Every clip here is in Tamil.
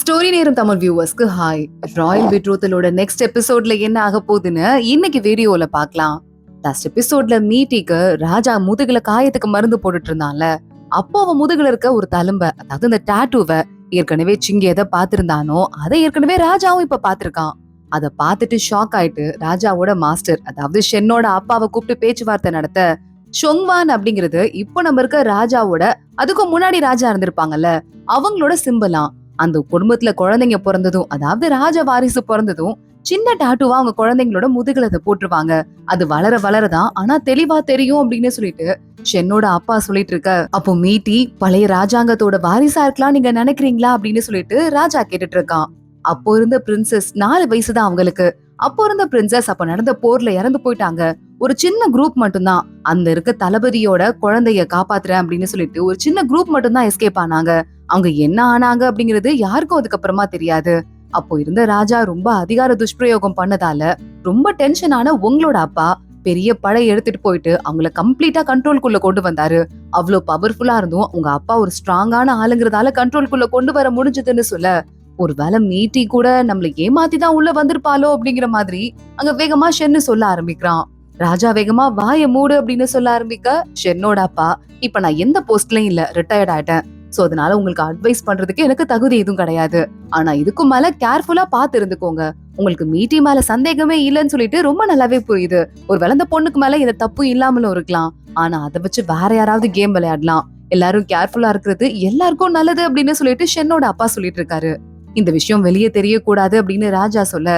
ஸ்டோரி நேரம் தமிழ் வியூவர்ஸ்க்கு ஹாய். ராயல் பீட்ரூத்தலோட நெக்ஸ்ட் எபிசோட்ல என்ன ஆக போகுதுன்னு இன்னைக்கு வீடியோல பார்க்கலாம். லாஸ்ட் எபிசோட்ல மீட்டிக்கு ராஜா முதுகுல காயத்துக்கு மருந்து போட்டுட்டு இருந்தான்ல, அப்போ அவன் முதுகுல இருக்க ஒரு தழும்ப, அதாவது இந்த டாட்டூவை ஏற்கனவே சிங்கி எதை பாத்திருந்தானோ அதை ஏற்கனவே ராஜாவும் இப்ப பாத்திருக்கான். அதை பார்த்துட்டு ஷாக் ஆயிட்டு ராஜாவோட மாஸ்டர், அதாவது ஷென்னோட அப்பாவை கூப்பிட்டு பேச்சுவார்த்தை நடத்த, ஷொங்வான் அப்படிங்கிறது இப்போ நம்ம இருக்க ராஜாவோட, அதுக்கும் முன்னாடி ராஜா இருந்திருப்பாங்கல்ல அவங்களோட சிம்பலாம். அந்த குடும்பத்துல குழந்தைங்க பிறந்ததும், அதாவது ராஜ வாரிசு பிறந்ததும் சின்ன டாட்டுவா அவங்க குழந்தைங்களோட முதுகுல அதை போட்டுருவாங்க. அது வளர வளரதான் ஆனா தெளிவா தெரியும் அப்படின்னு சொல்லிட்டு ஷென்னோட அப்பா சொல்லிட்டு இருக்க. அப்போ மீட்டி பழைய ராஜாங்கத்தோட வாரிசா இருக்கலாம் நீங்க நினைக்கிறீங்களா அப்படின்னு சொல்லிட்டு ராஜா கேட்டுட்டு இருக்கான். அப்போ இருந்த பிரின்சஸ் 4 வயசுதான் அவங்களுக்கு. அப்போ இருந்த பிரின்சஸ் அப்ப நடந்த போர்ல இறந்து போயிட்டாங்க. ஒரு சின்ன குரூப் மட்டும்தான் அந்த இருக்க தளபதியோட குழந்தைய காப்பாத்துறேன் அப்படின்னு சொல்லிட்டு ஒரு சின்ன குரூப் மட்டும்தான் எஸ்கேப் ஆனாங்க. அவங்க என்ன ஆனாங்க அப்படிங்கிறது யாருக்கும் அதுக்கப்புறமா தெரியாது. அப்போ இருந்த ராஜா ரொம்ப அதிகார துஷ்பிரயோகம் பண்ணதால ரொம்ப டென்ஷனான உங்களோட அப்பா பெரிய படை எடுத்துட்டு போயிட்டு அவங்கள கம்ப்ளீட்டா கண்ட்ரோல்குள்ள கொண்டு வந்தாரு. அவ்வளவு பவர்ஃபுல்லா இருந்தும் உங்க அப்பா ஒரு ஸ்ட்ராங்கான ஆளுங்கிறதால கண்ட்ரோல்குள்ள கொண்டு வர முடிஞ்சதுன்னு சொல்ல, ஒருவேளை மீட்டி கூட நம்மள ஏமாத்திதான் உள்ள வந்திருப்பாளோ அப்படிங்கிற மாதிரி அங்க வேகமா ஷென்னு சொல்ல ஆரம்பிக்கிறான். ராஜா வேகமா வாய மூடு அப்படின்னு சொல்ல ஆரம்பிக்க, ஷென்னோட அப்பா, இப்ப நான் எந்த போஸ்ட்லயும் இல்ல, ரிட்டையர்ட் ஆயிட்டேன். சோ அதனால உங்களுக்கு அட்வைஸ் பண்றதுக்கு எனக்கு தகுதி எதுவும் கிடையாது. ஆனா இதுக்கும் மேல கேர்ஃபுல்லா பாத்து இருந்துக்கோங்க. உங்களுக்கு மீட்டி மேல சந்தேகமே இல்லைன்னு சொல்லிட்டு ரொம்ப நல்லாவே புரியுது. ஒரு வளர்ந்த பொண்ணுக்கு மேல இந்த தப்பு இல்லாமலும் இருக்கலாம். ஆனா அதை வச்சு வேற யாராவது கேம் விளையாடலாம். எல்லாரும் கேர்ஃபுல்லா இருக்கிறது எல்லாருக்கும் நல்லது அப்படின்னு சொல்லிட்டு ஷென்னோட அப்பா சொல்லிட்டு இருக்காரு. இந்த விஷயம் வெளியே தெரியக்கூடாது அப்படின்னு ராஜா சொல்ல,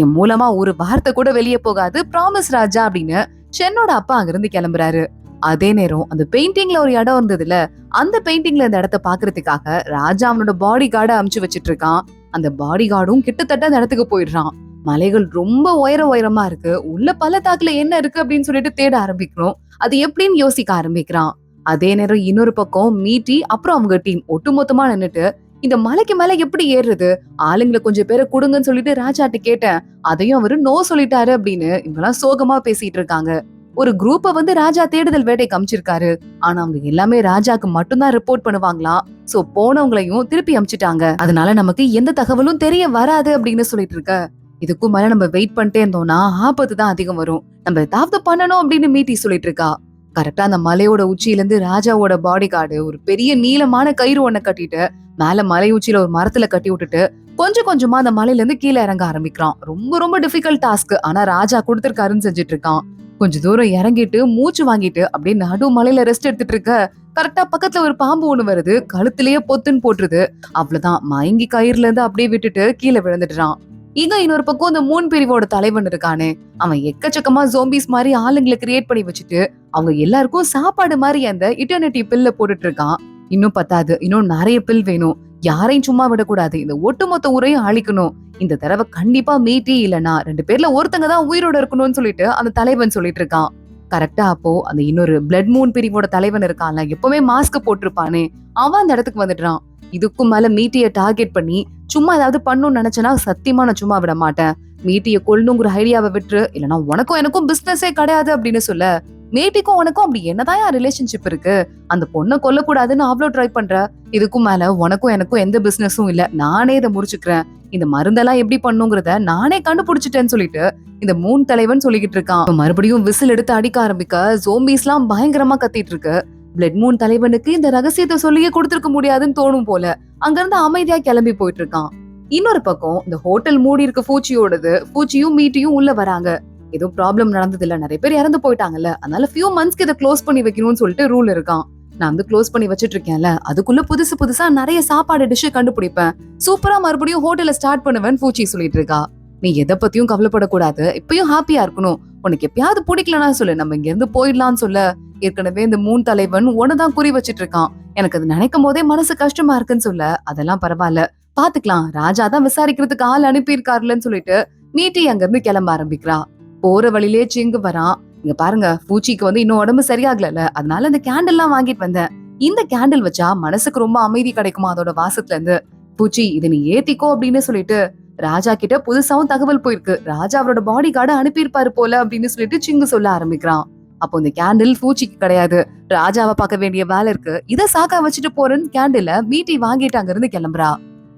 என் மூலமா ஒரு வார்த்தை கூட வெளியே போகாது, ப்ராமிஸ் ராஜா அப்படின்னு ஷென்னோட அப்பா அங்கிருந்து கிளம்புறாரு. அதே நேரம் அந்த பெயிண்டிங்ல ஒரு இடம் இருந்ததுல, அந்த பெயிண்டிங்ல இந்த இடத்த பாக்குறதுக்காக ராஜா அவனோட பாடி கார்டை அமுச்சு வச்சிட்டு இருக்கான். அந்த பாடி கார்டும் கிட்டத்தட்ட அந்த இடத்துக்கு போயிடுறான். மலைகள் ரொம்ப உயரமா இருக்கு. உள்ள பள்ளத்தாக்குல என்ன இருக்கு அப்படின்னு சொல்லிட்டு தேட ஆரம்பிக்கிறோம். அது எப்படின்னு யோசிக்க ஆரம்பிக்கிறான். அதே நேரம் இன்னொரு பக்கம் மீட்டி அப்புறம் அவங்க டீம் ஒட்டுமொத்தமா நின்னுட்டு, இந்த மலைக்கு மேல எப்படி ஏறுறது, ஆளுங்களை கொஞ்சம் பேரை கொடுங்கன்னு சொல்லிட்டு ராஜாட்ட கேட்டேன். அதையும் அவரு நோ சொல்லிட்டாரு அப்படின்னு இவங்கெல்லாம் சோகமா பேசிட்டு இருக்காங்க. ஒரு குரூப்ப ராஜா தேடுதல் வேட்டைக்கு அமிச்சிருக்காரு. ஆனா அவங்க எல்லாமே ராஜாக்கு மட்டும்தான் ரிப்போர்ட் பண்ணுவாங்களாம். சோ போனவங்களையும் திருப்பி அமிச்சிட்டாங்க. அதனால நமக்கு எந்த தகவலும் தெரிய வராது அப்படின்னு சொல்லிட்டு இருக்க. இதுக்கும் மேல நம்ம வெயிட் பண்ணிட்டே இருந்தோம்னா ஆபத்து தான் அதிகம் வரும். நம்ம ஏதாவது பண்ணணும் அப்படின்னு மீட்டி சொல்லிட்டு இருக்கா. கரெக்டா அந்த மலையோட உச்சியில இருந்து ராஜாவோட பாடி கார்டு ஒரு பெரிய நீளமான கயிறு ஒண்ண கட்டிட்டு மேல மலை உச்சியில ஒரு மரத்துல கட்டி விட்டுட்டு கொஞ்சம் கொஞ்சமா அந்த மலையில இருந்து கீழே இறங்க ஆரம்பிக்கிறான். ரொம்ப ரொம்ப டிஃபிகல்ட் டாஸ்க். ஆனா ராஜா கொடுத்திருக்காருன்னு செஞ்சுட்டு இருக்கான். கொஞ்ச தூரம் இறங்கிட்டு மூச்சு வாங்கிட்டு அப்படியே நடு மலையில ரெஸ்ட் எடுத்துட்டு இருக்க, கரெக்டா பக்கத்துல ஒரு பாம்பு ஒண்ணு வருது. கழுத்திலேயே பொத்துன்னு போட்டுருது. அவ்வளவுதான், மயங்கி கயிறுல இருந்து அப்படியே விட்டுட்டு கீழே விழுந்துடுறான். இங்க இன்னொரு பக்கம் இந்த 3 பிரிவோட தலைவன் இருக்கானே, அவன் எக்கச்சக்கமா ஜோம்பிஸ் மாதிரி ஆளுங்களை கிரியேட் பண்ணி வச்சுட்டு அவங்க எல்லாருக்கும் சாப்பாடு மாதிரி அந்த இட்டர்னிட்டி பில்ல போட்டுட்டு இருக்கான். இன்னும் பத்தாது, இன்னும் நிறைய பில் வேணும். யாரையும் சும்மா விடக்கூடாது, இந்த ஒட்டுமொத்த ஊரையும் அழிக்கணும். இந்த தடவை கண்டிப்பா மீட்டி இல்லனா 2 பேர்ல ஒருத்தங்க தான் உயிரோட இருக்கணும்னு சொல்லிட்டு அந்த தலைவன் சொல்லிட்டு இருக்கான். கரெக்டா அப்போ அந்த இன்னொரு பிளட் மூன் பிரிவோட தலைவன் இருக்கான்ல, எப்பவுமே மாஸ்க் போட்டிருப்பானே, அவன் அந்த இடத்துக்கு வந்துடுறான். இதுக்கும் மேல மீட்டிய டார்கெட் பண்ணி சும்மா ஏதாவது பண்ணணும்னு நினைச்சனா சத்தியமா நான் சும்மா விட மாட்டேன். மீட்டிய கொல்லணுங்கிற ஐடியாவை விட்டு, இல்லனா உனக்கும் எனக்கும் பிசினஸே கிடையாது அப்படின்னு சொல்ல, மீட்டிக்கும் உனக்கும் அப்படி என்னதான் ரிலேஷன்ஷிப் இருக்கு, அந்த பொண்ணை கொல்லக்கூடாதுன்னு அவ்வளவு ட்ரை பண்ற, இதுக்கும் மேல உனக்கும் எனக்கும் எந்த பிசினஸும் இல்ல, நானே இதை முடிச்சுக்கிறேன், இந்த மருந்தெல்லாம் எப்படி பண்ணுங்கிறத நானே கண்டுபிடிச்சிட்டேன்னு சொல்லிட்டு இந்த 3 தலைவன் சொல்லிக்கிட்டு இருக்கான். மறுபடியும் விசில் எடுத்து அடிக்க ஆரம்பிக்க ஜோம்பிஸ் எல்லாம் பயங்கரமா கத்திட்டு இருக்கு. பிளட் மூன் தலைவனுக்கு இந்த ரகசியத்தை சொல்லியே கொடுத்திருக்க முடியாதுன்னு தோணும் போல அங்க இருந்து அமைதியா கிளம்பி போயிட்டு இருக்கான். இன்னொரு பக்கம் இந்த ஹோட்டல் மூடி இருக்க பூச்சியோடது, பூச்சியும் மீட்டியும் உள்ள வராங்க. ஏதோ ப்ராப்ளம் நடந்தது இல்ல, நிறைய பேர் இறந்து போயிட்டாங்கல்ல, அதனால ஃபியூ மந்த்ஸ்க்கு இதை க்ளோஸ் பண்ணி வைக்கணும்னு சொல்லிட்டு ரூல் இருக்கான். நான் க்ளோஸ் பண்ணி வச்சிட்டு இருக்கேன்ல, அதுக்குள்ள புதுசா நிறைய சாப்பாடு டிஷ் கண்டுபிடிப்பேன், சூப்பரா மறுபடியும் ஹோட்டல ஸ்டார்ட் பண்ணுவேன் பூச்சி சொல்லிட்டு இருக்கா. நீ எதை பத்தியும் கவலைப்படக்கூடாது, இப்பயும் ஹாப்பியா இருக்கணும். உனக்கு எப்பயாவது பிடிக்கலன்னா சொல்லு, நம்ம இங்க இருந்து போயிடலாம்னு சொல்ல, ஏற்கனவே இந்த 3 தலைவன் ஒன்னதான் குறி வச்சிட்டு இருக்கான். எனக்கு அது நினைக்கும் போதே மனசு கஷ்டமா இருக்குன்னு சொல்ல, அதெல்லாம் பரவாயில்ல பாத்துக்கலாம், ராஜா தான் விசாரிக்கிறதுக்கு ஆள் அனுப்பியிருக்காருலன்னு சொல்லிட்டு மீட்டி அங்க இருந்து கிளம்ப ஆரம்பிக்கிறா. போற வழியிலே சிங்கு வரான். இங்க பாருங்க, பூச்சிக்கு இன்னும் உடம்பு சரியாகல, அதனால இந்த கேண்டில் எல்லாம் வாங்கிட்டு வந்தேன். இந்த கேண்டில் வச்சா மனசுக்கு ரொம்ப அமைதி கிடைக்குமா அதோட வாசத்துல இருந்து, பூச்சி இதை நீ ஏத்திக்கோ அப்படின்னு சொல்லிட்டு ராஜா கிட்ட புதுசாவும் தகவல் போயிருக்கு. ராஜா அவரோட பாடி கார்டை அனுப்பியிருப்பாரு போல அப்படின்னு சொல்லிட்டு சிங்கு சொல்ல ஆரம்பிக்கிறான். அப்போ இந்த கேண்டில் பூச்சிக்கு கிடையாது, ராஜாவை பார்க்க வேண்டிய வேலை இருக்கு, இதை சாக்கா வச்சுட்டு போறேன்னு கேண்டில மீட்டி வாங்கிட்டு அங்க இருந்து கிளம்புறா.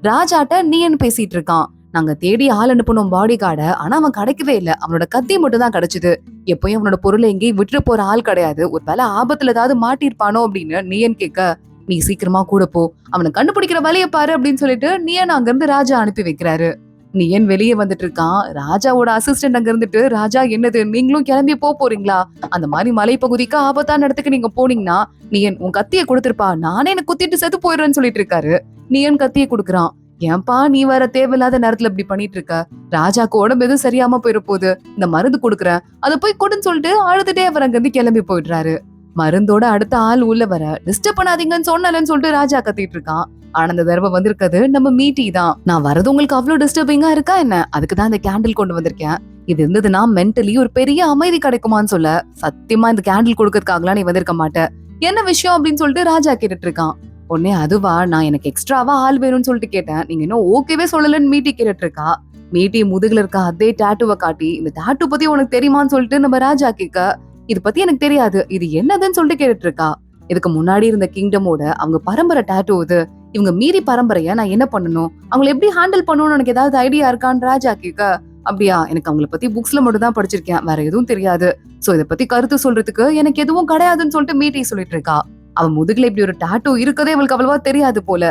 ராஜாட்ட நீன்னு பேசிட்டு இருக்கான். நாங்க தேடி ஆள் அனுப்பணும் பாடி கார்ட, ஆனா அவன் கிடைக்கவே இல்ல. அவனோட கத்தி மட்டும் தான் கிடைச்சது. எப்பயும் அவனோட பொருளை எங்கேயும் விட்டுட்டு போற ஆள் கிடையாது. ஒருவேளை ஆபத்துல ஏதாவது மாட்டிருப்பானோ அப்படின்னு நீயன் கேட்க, நீ சீக்கிரமா கூட போ, அவனை கண்டுபிடிக்கிற வழிய பாரு அப்படின்னு சொல்லிட்டு நீயன் அங்க இருந்து ராஜா அனுப்பி வைக்கிறாரு. நீயன் வெளியே வந்துட்டு இருக்கான். ராஜாவோட அசிஸ்டன்ட் அங்க இருந்துட்டு, ராஜா என்னது நீங்களும் கிளம்பி போறீங்களா? அந்த மாதிரி மலைப்பகுதிக்கு ஆபத்தான இடத்துக்கு நீங்க போனீங்கன்னா நீயன் உன் கத்திய கொடுத்திருப்பா, நானே எனக்கு குத்திட்டு செத்து போயிடுறேன்னு சொல்லிட்டு இருக்காரு. நீயன் கத்திய குடுக்குறான். ஏன்பா நீ வேற தேவையில்லாத நேரத்துல இப்படி பண்ணிட்டு இருக்க? ராஜாக்கு உடம்பு எதுவும் சரியாம போயிட போகுது, இந்த மருந்து கொடுக்குறேன், அதை போய் கொடுன்னு சொல்லிட்டு அழுதுட்டே அவர் அங்க இருந்து கிளம்பி போயிடுறாரு. மருந்தோட அடுத்த ஆள் உள்ள வர, டிஸ்டர்ப் பண்ணாதீங்கன்னு சொன்னலன்னு சொல்லிட்டு ராஜா கத்திட்டு இருக்கான். ஆனா இந்த தடவை வந்திருக்கிறது நம்ம மீட்டி தான். நான் வரது உங்களுக்கு அவ்வளவு டிஸ்டர்பிங்கா இருக்கா என்ன? அதுக்குதான் இந்த கேண்டில் கொண்டு வந்திருக்கேன். இது இருந்ததுன்னா மென்டலி ஒரு பெரிய அமைதி கிடைக்குமான்னு சொல்ல, சத்தியமா இந்த கேண்டில் கொடுக்கறதுக்காகலாம் நீ வந்திருக்க மாட்ட. என்ன விஷயம் அப்படின்னு சொல்லிட்டு ராஜா கேட்டுட்டு இருக்கான். உடனே அதுவா, நான் எனக்கு எக்ஸ்ட்ராவா ஆள் வேணும்னு சொல்லிட்டு கேட்டேன், நீங்க இன்னும் ஓகேவே சொல்லலன்னு மீட்டி கேட்டுட்டு இருக்கா. மீட்டி முதுகுல இருக்க அதே டாட்டூவை காட்டி, இந்த டாட்டூ பத்தி உனக்கு தெரியுமான்னு சொல்லிட்டு நம்ம ராஜா கேட்க, இது பத்தி எனக்கு தெரியாது, இது என்னதுன்னு சொல்லிட்டு கேட்டுட்டு இருக்கா. இதுக்கு முன்னாடி இருந்த கிங்டமோட அவங்க பரம்பரை டாட்டூ இது. இவங்க மீறி பரம்பரைய நான் என்ன பண்ணணும், அவங்களை எப்படி ஹேண்டில் பண்ணணும்னு எனக்கு ஏதாவது ஐடியா இருக்கான்னு ராஜா கேட்க, அப்படியா, எனக்கு அவங்கள பத்தி புக்ஸ்ல மட்டும் தான் படிச்சிருக்கேன், வேற எதுவும் தெரியாது. சோ இத பத்தி கருத்து சொல்றதுக்கு எனக்கு எதுவும் கிடையாதுன்னு சொல்லிட்டு மீட்டி சொல்லிட்டு இருக்கா. அவன் முதுகுல இப்படி ஒரு டாட்டூ இருக்கதே அவளுக்கு அவ்வளவா தெரியாது போல.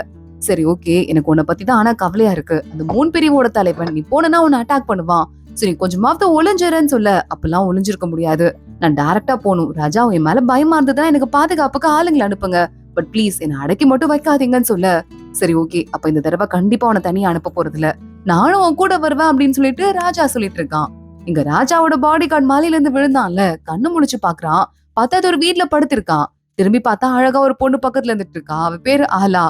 சரி ஓகே, எனக்கு உன்னை பத்தி தான் ஆனா கவலையா இருக்கு. அந்த 3 பிரிவோட தலைவன், நீ போனா உன்னை அட்டாக் பண்ணுவான். சரி கொஞ்சமாவது ஒளிஞ்சிரன்னு சொல்ல, அப்பெல்லாம் ஒளிஞ்சிருக்க முடியாது, நான் டைரக்டா போகணும். ராஜா என் மேல பயமா இருந்ததுன்னா எனக்கு பாதுகாப்புக்கு ஆளுங்களை அனுப்புங்க, பட் ப்ளீஸ் என்ன அடக்கி மட்டும் வைக்காதீங்கன்னு சொல்ல, சரி ஓகே, அப்ப இந்த தடவை கண்டிப்பா உன்னை தனியா அனுப்ப போறது இல்ல, நானும் உன் கூட வருவேன் அப்படின்னு சொல்லிட்டு ராஜா சொல்லிட்டு இருக்கான். இங்க ராஜாவோட பாடி கார்டு மாலையில இருந்து விழுந்தான்ல, கண்ணு முழிச்சு பாக்குறான். பார்த்தா அது ஒரு வீட்டுல படுத்திருக்கான். திரும்பி பார்த்தா அழகா ஒரு பொண்ணு பக்கத்துல இருந்துட்டு இருக்கா. அவ பேரு ஆலா.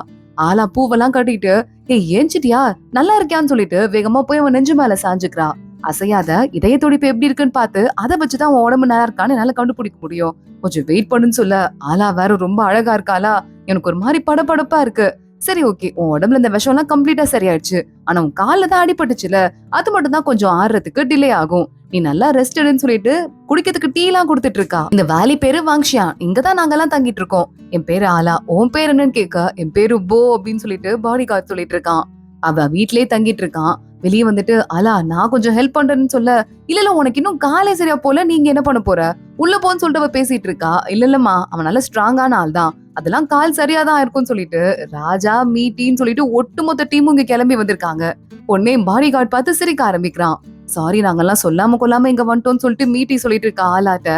ஆலா பூவெல்லாம் கட்டிட்டு, ஏய் ஏஞ்சிட்டியா, நல்லா இருக்கியான்னு சொல்லிட்டு வேகமா போய் அவன் நெஞ்சு மேல சாஞ்சுக்கிறா. அசையாத இதய துடிப்பு எப்படி இருக்குன்னு பார்த்து அதை வச்சுதான் அவன் உடம்பு நல்லா இருக்கான்னு என்னால கண்டுபிடிக்க முடியும், கொஞ்சம் வெயிட் பண்ணுன்னு சொல்ல, ஆலா வேற ரொம்ப அழகா இருக்காளா, எனக்கு ஒரு மாதிரி படபடப்பா இருக்கு. சரி ஓகே, உன் உடம்புல இந்த விஷம் எல்லாம் கம்ப்ளீட்டா சரியாயிடுச்சு, ஆனா உன் கால்ல தான் அடிபட்டுச்சுல, அது மட்டும் தான் கொஞ்சம் ஆறுறதுக்கு டிலே ஆகும், நீ நல்லா ரெஸ்ட் எடுன்னு சொல்லிட்டு குடிக்கிறதுக்கு டீ எல்லாம் கொடுத்துட்டு இருக்கா. இந்த வேலி பேரு வாங்ஷியா, இங்கதான் நாங்க எல்லாம் தங்கிட்டு இருக்கோம். என் பேரு ஆலா, உன் பேர் என்னன்னு கேட்க, என் பேரு போ அப்படின்னு சொல்லிட்டு பாடி கார்டு சொல்லிட்டு இருக்கான். அவ வீட்லயே தங்கிட்டு இருக்கான். வெளியே வந்துட்டு, ஆலா நான் கொஞ்சம் ஹெல்ப் பண்றேன்னு சொல்ல, இல்ல உனக்கு இன்னும் காலே சரியா போல, நீங்க என்ன பண்ண போற, உள்ள போன்னு சொல்லிட்டு அவ பேசிட்டு இருக்கா. இல்லம்மா, அவன் நல்ல ஸ்ட்ராங்கான ஆள் தான், அதெல்லாம் கால் சரியாதான் இருக்கும்னு சொல்லிட்டு ராஜா மீட்டின்னு சொல்லிட்டு ஒட்டுமொத்த டீமும் இங்க கிளம்பி வந்திருக்காங்க. உடனே பாடி கார்டு பார்த்து சிரிக்க ஆரம்பிக்கிறான். சாரி, நாங்கெல்லாம் சொல்லாம கொள்ளாம இங்க வந்துட்டோம்னு சொல்லிட்டு மீட்டி சொல்லிட்டு இருக்கா ஆளாட்ட.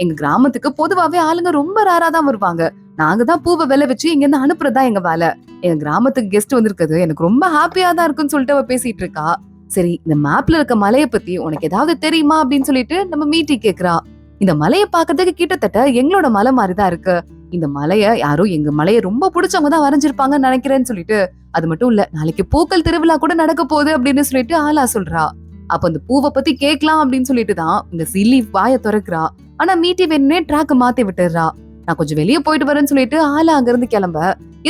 எங்க கிராமத்துக்கு பொதுவாவே ஆளுங்க ரொம்ப ரேரா தான் வருவாங்க, நாங்க தான் பூவை விலை வச்சு இங்க இருந்து அனுப்புறதா எங்க வேலை, எங்க கிராமத்துக்கு கெஸ்ட் வந்திருக்குது, எனக்கு ரொம்ப ஹாப்பியா தான் இருக்குன்னு சொல்லிட்டு அவ பேசிட்டு இருக்கா. சரி, இந்த மேப்ல இருக்க மலையை பத்தி உனக்கு ஏதாவது தெரியுமா அப்படின்னு சொல்லிட்டு நம்ம மீட்டி கேக்குறா. இந்த மலையை பாக்குறதுக்கு கிட்டத்தட்ட எங்களோட மலை மாதிரிதான் இருக்கு, இந்த மலைய யாரோ எங்க மலையை ரொம்ப பிடிச்சவங்க தான் வரைஞ்சிருப்பாங்கன்னு நினைக்கிறேன்னு சொல்லிட்டு, அது மட்டும் இல்ல நாளைக்கு பூக்கள் திருவிழா கூட நடக்க போகுது அப்படின்னு சொல்லிட்டு ஆலா சொல்றா. அப்ப அந்த பூவை பத்தி கேட்கலாம் அப்படின்னு சொல்லிட்டு தான் இந்த சில்லி வாய திறக்கிறா. ஆனா மீட்டி வேணும்னே ட்ராக் மாத்தி விட்டுறா. நான் கொஞ்சம் வெளியே போயிட்டு வரேன்னு சொல்லிட்டு ஆளா அங்க இருந்து கிளம்ப,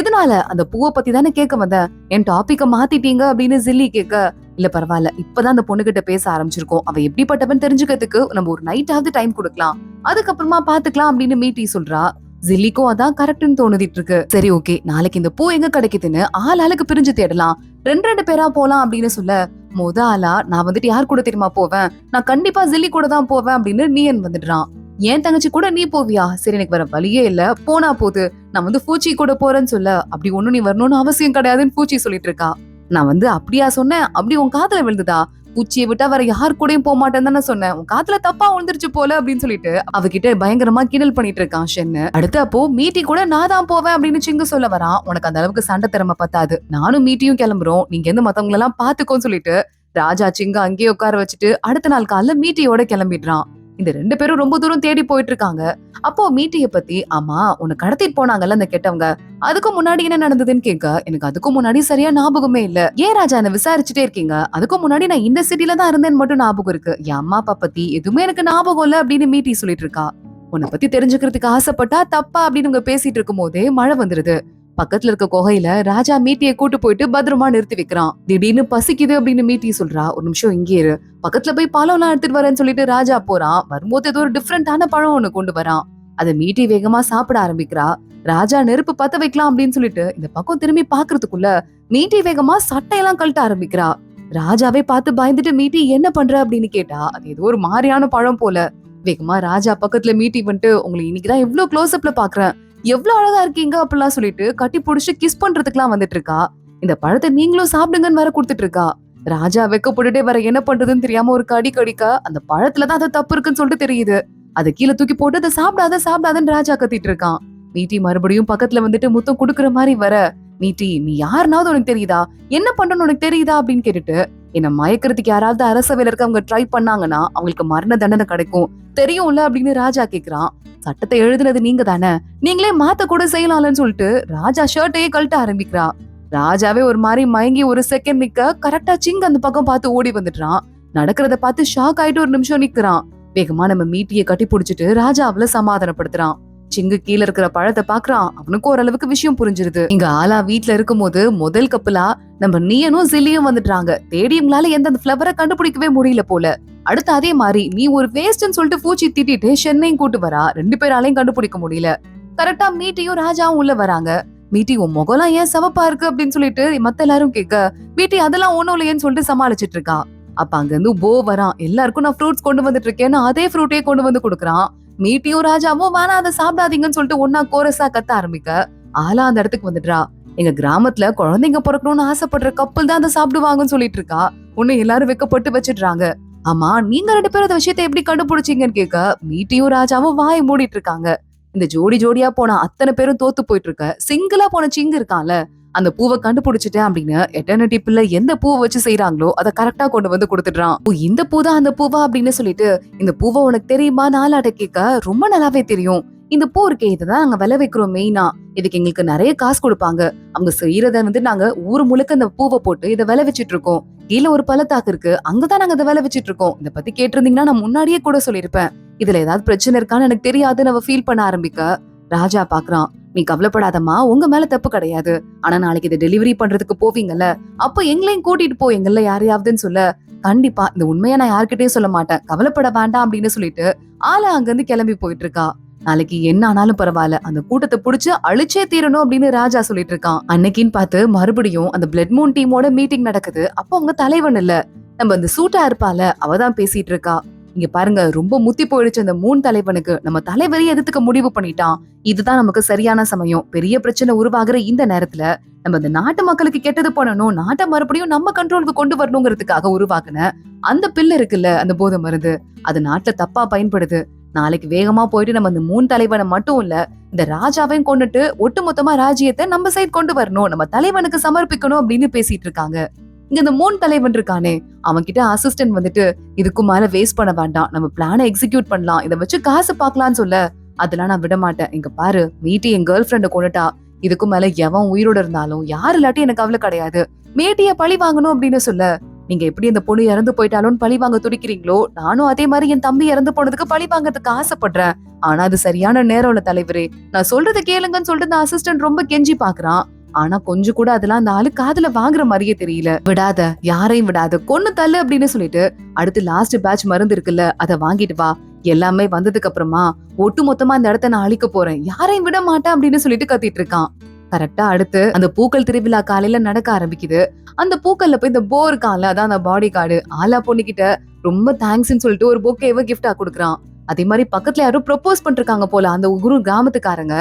எதனால, அந்த பூவை பத்தி தானே கேட்க வந்தேன், என் டாபிக்க மாத்திட்டீங்க அப்படின்னு ஜில்லி கேட்க, இல்ல பரவாயில்ல, இப்பதான் அந்த பொண்ணு கிட்ட பேச ஆரம்பிச்சிருக்கோம், அவ எப்படிப்பட்டவன் தெரிஞ்சுக்கிறதுக்கு நம்ம ஒரு நைட்டாவது டைம் கொடுக்கலாம், அதுக்கப்புறமா பாத்துக்கலாம் அப்படின்னு மீட்டி சொல்றா. ஜில்லிக்கும் அதான் கரெக்ட்னு தோணுதிட்டு இருக்கு. சரி ஓகே, நாளைக்கு இந்த பூ எங்க கிடைக்குதுன்னு ஆளுக்கு பிரிஞ்சு தேடலாம், ரெண்டு பேரா போலாம் அப்படின்னு சொல்ல, ஆளா நான் வந்துட்டு யார் கூட தெரியுமா போவேன், நான் கண்டிப்பா ஜில்லி கூட தான் போவேன் அப்படின்னு நீயன் வந்துடுறான். ஏன் தங்கச்சி கூட நீ போவியா, சரி எனக்கு வேற வழியே இல்ல, போனா போது, நான் வந்து பூச்சி கூட போறேன்னு சொல்ல, அப்படி ஒண்ணும் நீ வரணும்னு அவசியம் கிடையாதுன்னு பூச்சி சொல்லிட்டு இருக்கா. நான் வந்து அப்படியா சொன்னேன், அப்படி உன் காதுல விழுந்துதா, பூச்சியை விட்டா வேற யார் கூடயும் போக மாட்டேன்னு தானே சொன்னேன், உன் காதுல தப்பா விழுந்துருச்சு போல அப்படின்னு சொல்லிட்டு அவகிட்ட பயங்கரமா கிண்டல் பண்ணிட்டு இருக்கான் ஷென்னு. அடுத்து அப்போ மீட்டி கூட நான் தான் போவேன் அப்படின்னு சிங்கு சொல்ல வரான். உனக்கு அந்த அளவுக்கு சண்டை திறமை பத்தாது, நானும் மீட்டியும் கிளம்புறோம், நீங்க இருந்து மத்தவங்க எல்லாம் பாத்துக்கோன்னு சொல்லிட்டு ராஜா சிங்க அங்கேயே உட்கார வச்சுட்டு அடுத்த நாள் காலைல மீட்டியோட கிளம்பிடுறான். இந்த 2 பேரும் ரொம்ப தூரம் தேடி போயிட்டு இருக்காங்க. அப்போ மீட்டிய பத்தி, ஆமா உன்னை கடத்திட்டு போனாங்கல்ல அந்த கெட்டவங்க, அதுக்கும் முன்னாடி என்ன நடந்ததுன்னு கேட்க, எனக்கு அதுக்கும் முன்னாடி சரியா ஞாபகமே இல்ல. ஏன் ராஜா என்ன விசாரிச்சுட்டே இருக்கீங்க, அதுக்கும் முன்னாடி நான் இந்த சிட்டில தான் இருந்தேன்னு மட்டும் ஞாபகம் இருக்கு, என் அம்மா அப்பா பத்தி எதுவுமே எனக்கு ஞாபகம் இல்ல அப்படின்னு மீட்டி சொல்லிட்டு இருக்கா. உன்னை பத்தி தெரிஞ்சுக்கிறதுக்கு ஆசைப்பட்டா தப்பா அப்படின்னு இவங்க பேசிட்டு இருக்கும் போதே மழை வந்துருது. பக்கத்துல இருக்க குகையில ராஜா மீட்டியை கூட்டு போயிட்டு பத்திரமா நிறுத்தி வைக்கிறான். திடீர்னு பசிக்குது அப்படின்னு மீட்டி சொல்றா, ஒரு நிமிஷம் இங்கே இரு, பக்கத்துல போய் பழம் எல்லாம் எடுத்துட்டு வரேன்னு சொல்லிட்டு ராஜா போறான். வரும்போது ஏதோ ஒரு டிஃப்ரெண்டான பழம் ஒண்ணு கொண்டு வரான். அதை மீட்டி வேகமா சாப்பிட ஆரம்பிக்கிறா. ராஜா நெருப்பு பத்த வைக்கலாம் அப்படின்னு சொல்லிட்டு இந்த பக்கம் திரும்பி பாக்குறதுக்குள்ள மீட்டி வேகமா சட்டையெல்லாம் கழட்ட ஆரம்பிக்கிறா. ராஜாவே பார்த்து பயந்துட்டு மீட்டி என்ன பண்ற அப்படின்னு கேட்டா அது ஏதோ ஒரு மாதிரியான பழம் போல. வேகமா ராஜா பக்கத்துல மீட்டி வந்துட்டு உங்களை இன்னைக்குதான் எவ்வளவு க்ளோஸ் அப்ல பாக்குறேன், எவ்வளவு அழகா இருக்கீங்க அப்படிலாம் சொல்லிட்டு கட்டி புடிச்சு கிஸ் பண்றதுக்குலாம் வந்துட்டு இருக்கா. இந்த பழத்தை நீங்களும் சாப்பிடுங்கன்னு வேற கொடுத்துட்டு இருக்கா. ராஜா வெக்கப்பட்டுட்டே வர என்ன பண்றதுன்னு தெரியாம ஒரு கடி கடிக்க அந்த பழத்துலதான் அது தப்பு இருக்குன்னு சொல்லிட்டு தெரியுது. அதை கீழே தூக்கி போட்டு அதை சாப்பிடாதன்னு ராஜா கத்திட்டு இருக்கான். மீட்டி மறுபடியும் பக்கத்துல வந்துட்டு முத்தம் குடுக்குற மாதிரி வர, மீட்டி நீ யாருனாவது உனக்கு தெரியுதா, என்ன பண்றன்னு உனக்கு தெரியுதா அப்படின்னு கேட்டுட்டு, என்ன மயக்கிறதுக்கு யாராவது அரசவையில இருக்கவங்க ட்ரை பண்ணாங்கன்னா அவங்களுக்கு மரண தண்டனை கிடைக்கும் தெரியும்ல அப்படின்னு ராஜா கேக்குறான். சட்டத்தை எழுதுனது நீங்க தானே, நீங்களே மாத்த கூட செய்யலாம்னு சொல்லிட்டு ராஜா ஷர்ட்டையே கழட்ட ஆரம்பிக்கிறா. ராஜாவே ஒரு மாதிரி மயங்கி ஒரு செகண்ட் நிக்க கரெக்டா சிங்க அந்த பக்கம் பார்த்து ஓடி வந்துடுறான். நடக்கிறத பார்த்து ஷாக் ஆயிட்டு ஒரு நிமிஷம் நிக்கிறான். வேகமா நம்ம மீட்டியை கட்டி புடிச்சிட்டு ராஜா அவளை சமாதானப்படுத்துறான். சிங்கு கீழ இருக்கிற பழத்தை பாக்குறான். அவனுக்கும் ஓரளவுக்கு விஷயம் புரிஞ்சிருது. இங்க ஆலா வீட்டுல இருக்கும் போது முதல் கப்பலா நம்ம நீயனும் ஜில்லியும் வந்துட்டாங்க. தேடியவங்களால எந்த பிளவரை கண்டுபிடிக்கவே முடியல போல. அடுத்து அதே மாதிரி நீ ஒரு வேஸ்ட்னு சொல்லிட்டு பூச்சி திட்டிட்டு சென்னையும் கூட்டு வரா. 2 பேராலையும் கண்டுபிடிக்க முடியல. கரெக்டா மீட்டியும் ராஜாவும் உள்ள வராங்க. மீட்டி உன் முகம்லாம் ஏன் சிவப்பா இருக்கு அப்படின்னு சொல்லிட்டு மத்த எல்லாரும் கேட்க, மீட்டி அதெல்லாம் ஒண்ணும் இல்லையேன்னு சொல்லிட்டு சமாளிச்சிட்டு இருக்கா. அப்ப அங்க இருந்து போ வரான். எல்லாருக்கும் நான் ஃப்ரூட்ஸ் கொண்டு வந்துட்டு இருக்கேன்னு அதே ஃப்ரூட்டையே கொண்டு வந்து கொடுக்குறான். மீட்டியும் ராஜாவும் வேணா அதை சாப்பிடாதீங்கன்னு சொல்லிட்டு ஒன்னா கோரஸா கத்த ஆரம்பிக்க, ஆலா அந்த இடத்துக்கு வந்துடுறா. எங்க கிராமத்துல குழந்தைங்க பிறக்கணும்னு ஆசைப்படுற கப்பல் தான் அதை சாப்பிடுவாங்கன்னு சொல்லிட்டு இருக்கா. உன்னை எல்லாரும் வெக்கப்பட்டு வச்சிடுறாங்க. ஆமா நீங்க 2 பேரும் அந்த விஷயத்தை எப்படி கண்டுபிடிச்சீங்கன்னு கேட்க, மீட்டியும் ராஜாவும் வாயை மூடிட்டு இருக்காங்க. இந்த ஜோடியா போன அத்தனை பேரும் தோத்து போயிட்டு இருக்க. சிங்கிளா போன சிங்கு இருக்கான்ல, அந்த பூவை கண்டுபிடிச்சிட்டேன் அப்படின்னு எட்டர்னிட்டி பிள்ளை எந்த பூவை வச்சு செய்யறாங்களோ அதை கரெக்டா கொண்டு வந்து கொடுத்துடுறான். இந்த பூதான் அந்த பூவா அப்படின்னு சொல்லிட்டு, இந்த பூவை உனக்கு தெரியுமா நாளாட்ட கேட்க, ரொம்ப நல்லாவே தெரியும். இந்த பூ இருக்கே இதுதான் நாங்க விலை வைக்கிறோம் மெயினா. இதுக்கு எங்களுக்கு நிறைய காசு கொடுப்பாங்க. அவங்க செய்யறத நாங்க ஊர் முழுக்க இந்த பூவை போட்டு இதை விலை வச்சிட்டு இருக்கோம். கீழே ஒரு பள்ளத்தாக்கு இருக்கு, அங்கதான் நாங்க இதை விலை வச்சிட்டு இருக்கோம். இதை பத்தி கேட்டிருந்தீங்கன்னா நான் முன்னாடியே கூட சொல்லிருப்பேன். இதுல ஏதாவது பிரச்சனை இருக்கான்னு எனக்கு தெரியாதுன்னு அவ ஃபீல் பண்ண ஆரம்பிக்க, ராஜா பாக்குறான். நீ கவலைப்படாதம்மா, உங்க மேல தப்பு கிடையாது. ஆனா நாளைக்கு இதை டெலிவரி பண்றதுக்கு போவீங்கல்ல, அப்ப எங்களையும் கூட்டிட்டு போ எங்கல்ல யாரையாவதுன்னு சொல்ல, கண்டிப்பா இந்த உண்மையா நான் யார்கிட்டயும் சொல்ல மாட்டேன், கவலைப்பட வேண்டாம் அப்படின்னு சொல்லிட்டு ஆளை அங்கிருந்து கிளம்பி போயிட்டு இருக்கா. நாளைக்கு என்ன ஆனாலும் பரவாயில்ல, அந்த கூட்டத்தை புடிச்சு அழிச்சே தீரணும் அப்படின்னு ராஜா சொல்லிட்டு இருக்கான். அன்னைக்குன்னு பார்த்து மறுபடியும் அந்த பிளட் மூன் டீமோட மீட்டிங் நடக்குது. அப்போ அவங்க தலைவன் இல்ல, நம்ம அந்த சூட்டா இருப்பால அவதான் பேசிட்டு இருக்கா. இங்க பாருங்க, ரொம்ப முத்தி போயிடுச்சு அந்த 3 தலைவனுக்கு. நம்ம தலைவரையே எதிர்த்துக்க முடிவு பண்ணிட்டான். இதுதான் நமக்கு சரியான சமயம். பெரிய பிரச்சனை உருவாகிற இந்த நேரத்துல நம்ம இந்த நாட்டு மக்களுக்கு கெட்டது பண்ணணும், நாட்டை மறுபடியும் நம்ம கண்ட்ரோலுக்கு கொண்டு வரணுங்கிறதுக்காக உருவாக்குன அந்த பில்லு இருக்குல்ல, அந்த போதை மருந்து, அது நாட்டுல தப்பா பயன்படுது. நாளைக்கு வேகமா போயிட்டு நம்ம இந்த 3 தலைவனை மட்டும் இல்ல, இந்த ராஜாவையும் கொண்டுட்டு ஒட்டுமொத்தமா ராஜ்யத்தை நம்ம சைட் கொண்டு வரணும், நம்ம தலைவனுக்கு சமர்ப்பிக்கணும் அப்படின்னு பேசிட்டு இருக்காங்க. இங்க இந்த 3 தலைவன் இருக்கானே, அவன் கிட்ட அசிஸ்டன்ட் வந்துட்டு இதுக்கும் மேல வேஸ்ட் பண்ண வேண்டாம், நம்ம பிளான எக்ஸிக்யூட் பண்ணலாம், இதை வச்சு காசு பாக்கலாம்னு சொல்ல, அதெல்லாம் நான் விட மாட்டேன். இங்க பாரு, மீட்டி என் கேர்ள் ஃப்ரெண்ட கொண்டுட்டா, இதுக்கும் மேல எவன் உயிரோட இருந்தாலும் யாரு இல்லாட்டி எனக்கு கவலை கிடையாது, மேட்டிய பழி வாங்கணும் அப்படின்னு சொல்ல, நீங்க எப்படி அந்த பொண்ணு இறந்து போயிட்டாலும் பழி வாங்க துடிக்கிறீங்களோ, நானும் அதே மாதிரி என் தம்பி இறந்து போனதுக்கு பழி வாங்கறதுக்கு ஆசைப்படுறேன். ஆனா அது சரியான நேரம் இல்ல தலைவரே, நான் சொல்றதை கேளுங்கன்னு சொல்லிட்டு அந்த அசிஸ்டன்ட் ரொம்ப கெஞ்சி பாக்குறான். ஆனா கொஞ்சம் கூட அதெல்லாம் அந்த ஆளு காதுல வாங்குற மாதிரியே தெரியல. விடாத, யாரையும் விடாத, கொன்னு தள்ளு அப்படின்னு சொல்லிட்டு, அடுத்து லாஸ்ட் பேட்ச் மருந்து இருக்குல்ல, அதை வாங்கிட்டு வா, எல்லாமே வந்ததுக்கு அப்புறமா ஒட்டு மொத்தமா இந்த இடத்த நான் அழிக்க போறேன், யாரையும் விட மாட்டேன் அப்படின்னு சொல்லிட்டு கத்திட்டு இருக்கான். கரெக்டா அடுத்து அந்த பூக்கள் திருவிழா காலையில நடக்க ஆரம்பிக்குது. அந்த பூக்கள்ல போய் இந்த போ இருக்கான்ல, அதான் அந்த பாடி கார்டு, ஆலா பொண்ணுகிட்ட ரொம்ப தேங்க்ஸ்ன்னு சொல்லிட்டு ஒரு பொக்கேவை கிஃப்டா கொடுக்குறான். அதே மாதிரி பக்கத்துல யாரும் ப்ரொபோஸ் பண்ணிருக்காங்க போல அந்த குரு கிராமத்துக்காரங்க.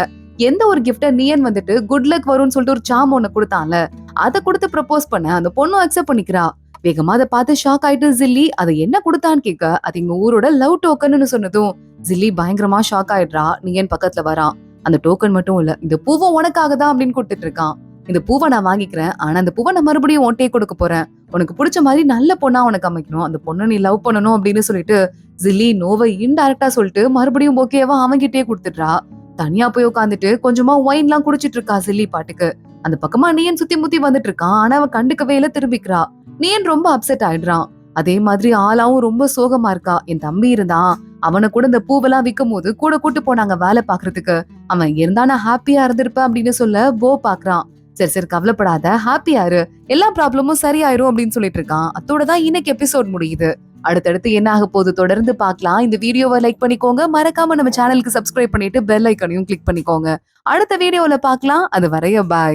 எந்த ஒரு கிஃப்ட நீயன் வந்துட்டு குட் லக் வரும்னு சொல்லிட்டு ஒரு சாம் ஒண்ணு கொடுத்தான்ல, அதை கொடுத்து ப்ரொபோஸ் பண்ண அந்த பொண்ணும் அக்செப்ட் பண்ணிக்கிறா. வேகமா அதை பார்த்து ஷாக் ஆயிட்டு ஜில்லி அதை என்ன கொடுத்தான்னு கேட்க, அது எங்க ஊரோட லவ் டோக்கன்னு சொன்னதும் ஜில்லி பயங்கரமா ஷாக் ஆயிடுறா. நீயன் பக்கத்துல வரான். அந்த டோக்கன் மட்டும் இல்ல, இந்த பூவை உனக்காக தான் அப்படின்னு கொடுத்துட்டு இருக்கான். இந்த பூவை நான் வாங்கிக்கிறேன், ஆனா அந்த பூவை நான் மறுபடியும் ஒன்டே கொடுக்க போறேன், உனக்கு பிடிச்ச மாதிரி நல்ல பொண்ணா உனக்கு அமைக்கணும், அந்த பொண்ணு நீ லவ் பண்ணணும் அப்படின்னு சொல்லிட்டு ஜில்லி நோவை இன்டைரக்டா சொல்லிட்டு மறுபடியும் ஓகேவா அவங்கிட்டே கொடுத்துடுறா. தனியா போய் உட்காந்துட்டு கொஞ்சமா ஒயின் எல்லாம் குடிச்சிட்டு இருக்கா ஜில்லி பாட்டுக்கு. அந்த பக்கமா நீயன் சுத்தி முத்தி வந்துட்டு இருக்கான். ஆனா அவ கண்டுக்கவே இல்ல, திரும்பிக்கிறா. நீயன் ரொம்ப அப்செட் ஆயிடுறான். அதே மாதிரி ஆளாவும் ரொம்ப சோகமா இருக்கா. என் தம்பி இருந்தான், அவனை கூட இந்த பூவெல்லாம் விற்கும் போது கூட கூட்டு போனாங்க வேலை பாக்குறதுக்கு, அவன் இருந்தானா ஹாப்பியா இருந்திருப்ப அப்படின்னு சொல்ல போ பாக்குறான். சரி சரி கவலைப்படாத, ஹாப்பியா இரு, எல்லா ப்ராப்ளமும் சரியாயிரும் அப்படின்னு சொல்லிட்டு இருக்கான். அதோட தான் இன்னைக்கு எபிசோட் முடியுது. அடுத்தடுத்து என்ன ஆக போகுது தொடர்ந்து பார்க்கலாம். இந்த வீடியோவை லைக் பண்ணிக்கோங்க. மறக்காம நம்ம சேனலுக்கு சப்ஸ்கிரைப் பண்ணிட்டு பெல் ஐக்கனையும் கிளிக் பண்ணிக்கோங்க. அடுத்த வீடியோல பார்க்கலாம். அது வரைய பாய்.